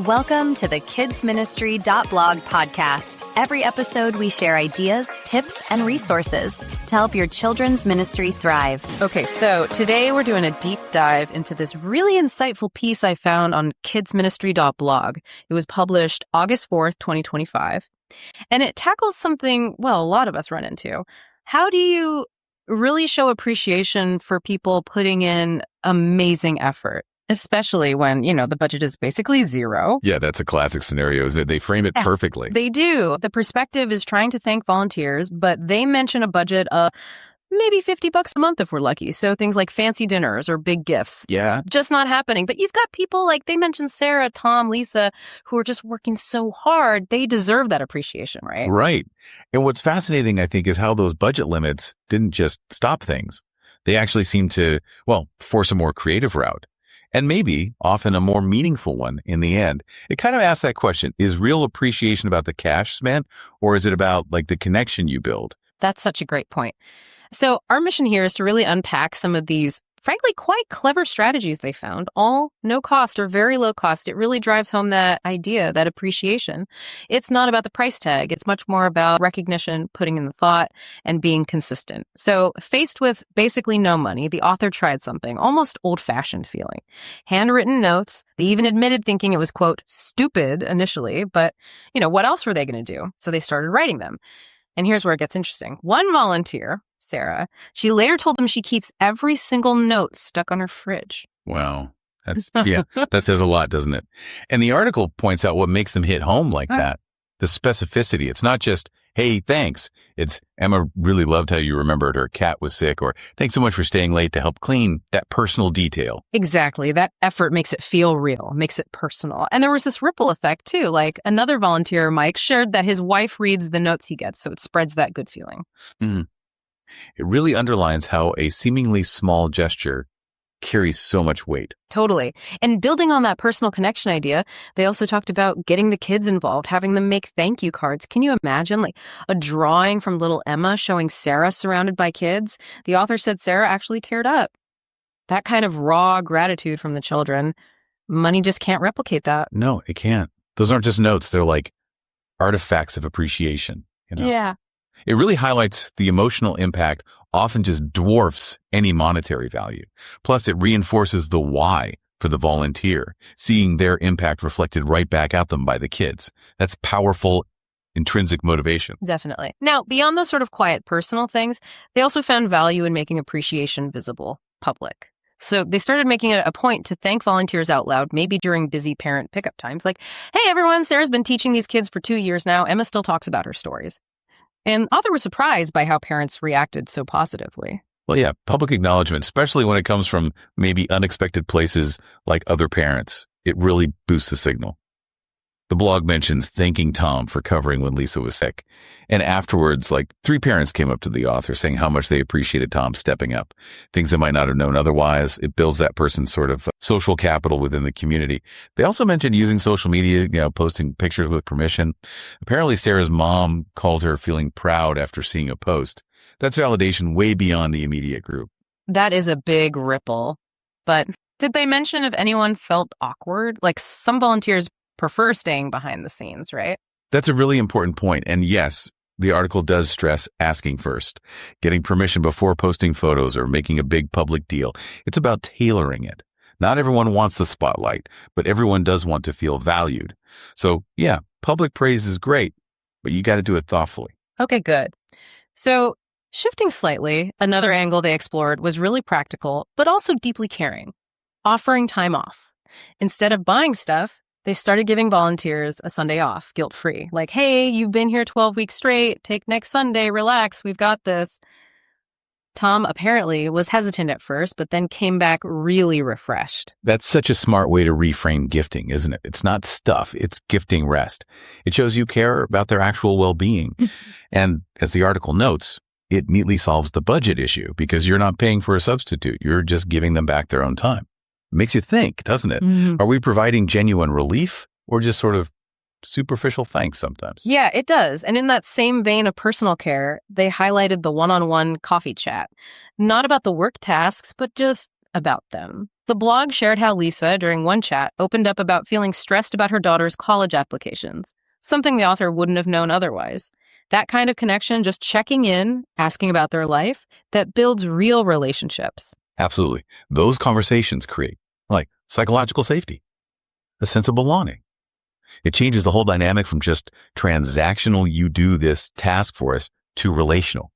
Welcome to the kidsministry.blog podcast. Every episode, we share ideas, tips, and resources to help your children's ministry thrive. Okay, so today we're doing a deep dive into this really insightful piece I found on kidsministry.blog. It was published August 4th, 2025. And it tackles something, well, a lot of us run into. How do you really show appreciation for people putting in amazing effort? Especially when, the budget is basically zero. Yeah, that's a classic scenario, isn't it? They frame it perfectly. They do. The perspective is trying to thank volunteers, but they mention a budget of maybe $50 a month if we're lucky. So things like fancy dinners or big gifts. Yeah. Just not happening. But you've got people like they mentioned Sarah, Tom, Lisa, who are just working so hard. They deserve that appreciation, right? Right. And what's fascinating, I think, is how those budget limits didn't just stop things. They actually seem to, force a more creative route. And maybe often a more meaningful one in the end. It kind of asks that question, is real appreciation about the cash spent, or is it about the connection you build? That's such a great point. So our mission here is to really unpack some of these, frankly, quite clever strategies they found, all no cost or very low cost. It really drives home that idea, that appreciation. It's not about the price tag. It's much more about recognition, putting in the thought, and being consistent. So faced with basically no money, the author tried something almost old-fashioned feeling. Handwritten notes. They even admitted thinking it was, quote, stupid initially, but, what else were they going to do? So they started writing them. And here's where it gets interesting. One volunteer, Sarah, she later told them she keeps every single note stuck on her fridge. Wow. That says a lot, doesn't it? And the article points out what makes them hit home like that. The specificity. It's not just, hey, thanks. It's, Emma really loved how you remembered her cat was sick, or thanks so much for staying late to help clean. That personal detail. Exactly. That effort makes it feel real, makes it personal. And there was this ripple effect too. Like another volunteer, Mike, shared that his wife reads the notes he gets, so it spreads that good feeling. Mm. It really underlines how a seemingly small gesture carries so much weight. Totally. And building on that personal connection idea, they also talked about getting the kids involved, having them make thank you cards. Can you imagine a drawing from little Emma showing Sarah surrounded by kids? The author said Sarah actually teared up. That kind of raw gratitude from the children, money just can't replicate that. No, it can't. Those aren't just notes. They're like artifacts of appreciation. Yeah. It really highlights the emotional impact often just dwarfs any monetary value. Plus, it reinforces the why for the volunteer, seeing their impact reflected right back at them by the kids. That's powerful, intrinsic motivation. Definitely. Now, beyond those sort of quiet personal things, they also found value in making appreciation visible, public. So they started making it a point to thank volunteers out loud, maybe during busy parent pickup times. Like, hey, everyone, Sarah's been teaching these kids for 2 years now. Emma still talks about her stories. And the author was surprised by how parents reacted so positively. Well, yeah, public acknowledgement, especially when it comes from maybe unexpected places like other parents, it really boosts the signal. The blog mentions thanking Tom for covering when Lisa was sick. And afterwards, 3 parents came up to the author saying how much they appreciated Tom stepping up. Things they might not have known otherwise. It builds that person's sort of social capital within the community. They also mentioned using social media, posting pictures with permission. Apparently, Sarah's mom called her feeling proud after seeing a post. That's validation way beyond the immediate group. That is a big ripple. But did they mention if anyone felt awkward? Some volunteers prefer staying behind the scenes, right? That's a really important point. And yes, the article does stress asking first, getting permission before posting photos or making a big public deal. It's about tailoring it. Not everyone wants the spotlight, but everyone does want to feel valued. So yeah, public praise is great, but you got to do it thoughtfully. Okay, good. So shifting slightly, another angle they explored was really practical, but also deeply caring, offering time off. Instead of buying stuff, they started giving volunteers a Sunday off, guilt-free. Like, hey, you've been here 12 weeks straight. Take next Sunday. Relax. We've got this. Tom apparently was hesitant at first, but then came back really refreshed. That's such a smart way to reframe gifting, isn't it? It's not stuff. It's gifting rest. It shows you care about their actual well-being. And as the article notes, it neatly solves the budget issue because you're not paying for a substitute. You're just giving them back their own time. Makes you think, doesn't it? Mm-hmm. Are we providing genuine relief or just sort of superficial thanks sometimes? Yeah, it does. And in that same vein of personal care, they highlighted the one-on-one coffee chat. Not about the work tasks, but just about them. The blog shared how Lisa, during one chat, opened up about feeling stressed about her daughter's college applications, something the author wouldn't have known otherwise. That kind of connection, just checking in, asking about their life, that builds real relationships. Absolutely. Those conversations create, like, psychological safety, a sense of belonging. It changes the whole dynamic from just transactional, you do this task for us, to relational.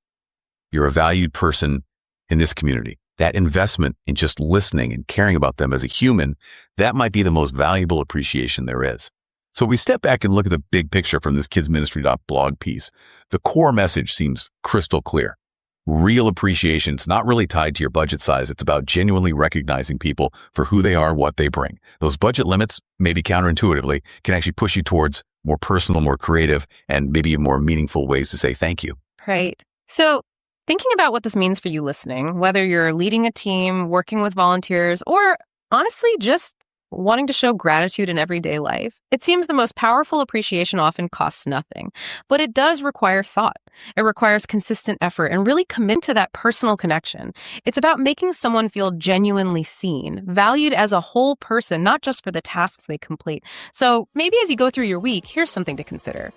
You're a valued person in this community. That investment in just listening and caring about them as a human, that might be the most valuable appreciation there is. So we step back and look at the big picture from this kidsministry.blog piece. The core message seems crystal clear. Real appreciation is not really tied to your budget size. It's about genuinely recognizing people for who they are, what they bring. Those budget limits, maybe counterintuitively, can actually push you towards more personal, more creative, and maybe more meaningful ways to say thank you. Right. So thinking about what this means for you listening, whether you're leading a team, working with volunteers, or honestly just wanting to show gratitude in everyday life, it seems the most powerful appreciation often costs nothing, but it does require thought. It requires consistent effort and really commit to that personal connection. It's about making someone feel genuinely seen, valued as a whole person, not just for the tasks they complete. So maybe as you go through your week, here's something to consider.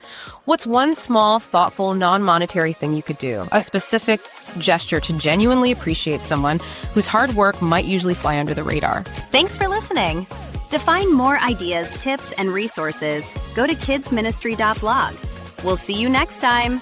What's one small, thoughtful, non-monetary thing you could do? A specific gesture to genuinely appreciate someone whose hard work might usually fly under the radar. Thanks for listening. To find more ideas, tips, and resources, go to kidsministry.blog. We'll see you next time.